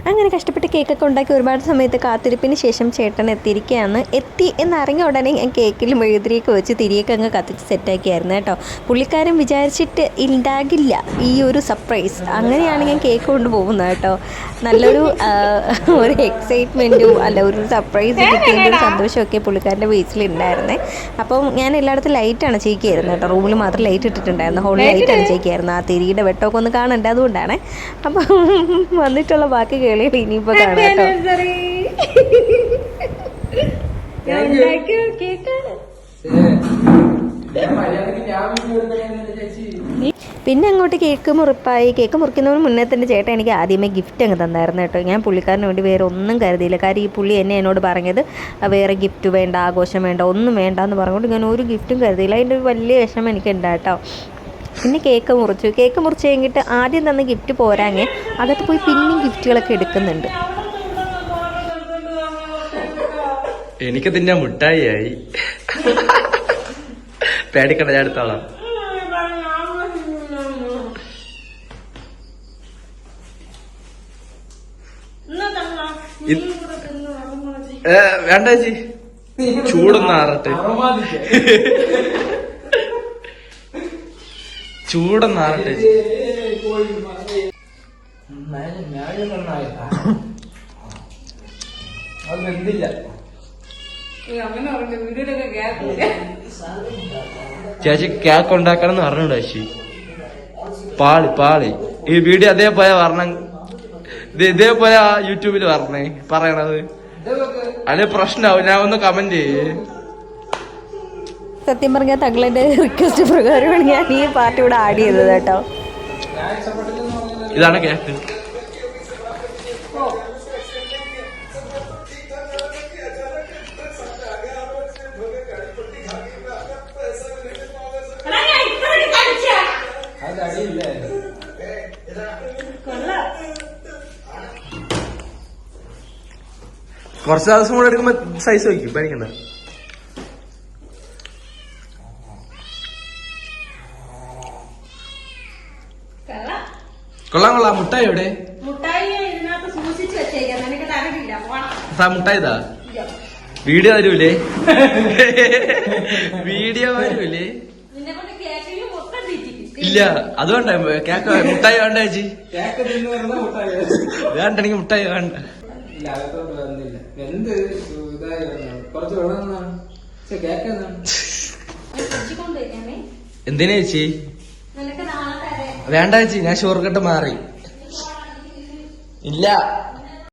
അങ്ങനെ കഷ്ടപ്പെട്ട് കേക്കൊക്കെ ഉണ്ടാക്കി ഒരുപാട് സമയത്ത് കാത്തിരിപ്പിന് ശേഷം ചേട്ടൻ എത്തിയിരിക്കുകയാണ്. എത്തി എന്നറിഞ്ഞ ഉടനെ ഞാൻ കേക്കിൽ മെഴുകുതിരിയൊക്കെ വെച്ച് തിരിയൊക്കെ അങ്ങ് കത്തിച്ച് സെറ്റാക്കിയായിരുന്നു കേട്ടോ. പുള്ളിക്കാരൻ വിചാരിച്ചിട്ട് ഉണ്ടാകില്ല ഈ ഒരു സർപ്രൈസ്. അങ്ങനെയാണ് ഞാൻ കേക്ക് കൊണ്ട് പോകുന്നത് കേട്ടോ. നല്ലൊരു ഒരു എക്സൈറ്റ്മെൻറ്റും അല്ല ഒരു സർപ്രൈസ് കിട്ടിയതിൻ്റെ ഒരു സന്തോഷമൊക്കെ പുള്ളിക്കാരൻ്റെ ബേസിലുണ്ടായിരുന്നേ. അപ്പം ഞാൻ എല്ലായിടത്തും ലൈറ്റാണ് ചെയ്യിക്കായിരുന്നു കേട്ടോ. റൂമിൽ മാത്രം ലൈറ്റ് ഇട്ടിട്ടുണ്ടായിരുന്നു, ഹോളിൽ ലൈറ്റാണ് ചെയ്യിക്കായിരുന്നു. ആ തിരിയുടെ വെട്ടമൊക്കെ ഒന്ന് കാണണ്ടേ, അതുകൊണ്ടാണ്. അപ്പം വന്നിട്ടുള്ള ബാക്കി കേളികൾ ഇനിയിപ്പോൾ കാണാം കേട്ടോ. പിന്നെ അങ്ങോട്ട് കേക്ക് മുറിപ്പായി. കേക്ക് മുറിക്കുന്നതിന് മുന്നേ തന്നെ ചേട്ടൻ എനിക്ക് ആദ്യമേ ഗിഫ്റ്റ് അങ്ങ് തന്നായിരുന്നു കേട്ടോ. ഞാൻ പുള്ളിക്കാരന് വേണ്ടി വേറെ ഒന്നും കരുതിയില്ല. കാര്യം ഈ പുള്ളി എന്നോട് പറഞ്ഞത് വേറെ ഗിഫ്റ്റ് വേണ്ട, ആഘോഷം വേണ്ട, ഒന്നും വേണ്ട എന്ന് പറഞ്ഞുകൊണ്ട് ഞാൻ ഒരു ഗിഫ്റ്റും കരുതിയില്ല. അതിൻ്റെ ഒരു വലിയ വിഷമം എനിക്കുണ്ട് കേട്ടോ. പിന്നെ കേക്ക് മുറിച്ച് കഴിഞ്ഞിട്ട് ആദ്യം തന്ന ഗിഫ്റ്റ് പോരാങ്ങി അകത്ത് പോയി പിന്നെയും ഗിഫ്റ്റുകളൊക്കെ എടുക്കുന്നുണ്ട്. എനിക്ക് തിന്നെ മുട്ടായി പേടിക്കണ്ട, ഞാൻ എടുത്തോളാം. വേണ്ട ചേച്ചി, ചൂടൊന്നും ആറട്ടെ, ചൂടൊന്നാറട്ടെ. ചേച്ചി കേക്ക് ഉണ്ടാക്കണം എന്ന് പറഞ്ഞോണ്ട് ചേച്ചി പാളി ഈ വീഡിയോ അതേപോലെ പറഞ്ഞ ഇതേപോലെ യൂട്യൂബിൽ പറയണത് അതിന് പ്രശ്നമാവും. ഞാൻ ഒന്ന് കമന്റ് ചെയ്യേ. സത്യം പറഞ്ഞാൽ തങ്ങളുടെ റിക്വസ്റ്റ് പ്രകാരമാണ് ഞാൻ ഈ പാർട്ടി ഇവിടെ ആഡ് ചെയ്തത് കേട്ടോ. ഇതാണ് കേക്ക്. കുറച്ച് ദിവസം കൂടെ എടുക്കുമ്പോ സൈസ് വയ്ക്കും, പേടിക്കണ്ട. കൊള്ളാം. മുട്ടായി എവിടെ? മുട്ടായിതാ. വീഡിയോ തരൂലേ? വീഡിയോ വരൂലേ? ഇല്ല, അതുകൊണ്ട് കേക്ക് മുട്ടായി വേണ്ട ചേച്ചി. വേണ്ടെനിക്ക് മുട്ടായി വേണ്ട. എന്തിനാ ചേച്ചി? വേണ്ട ചേച്ചി, ഞാൻ ഷുഗർ കട്ട് മാറി. ഇല്ല.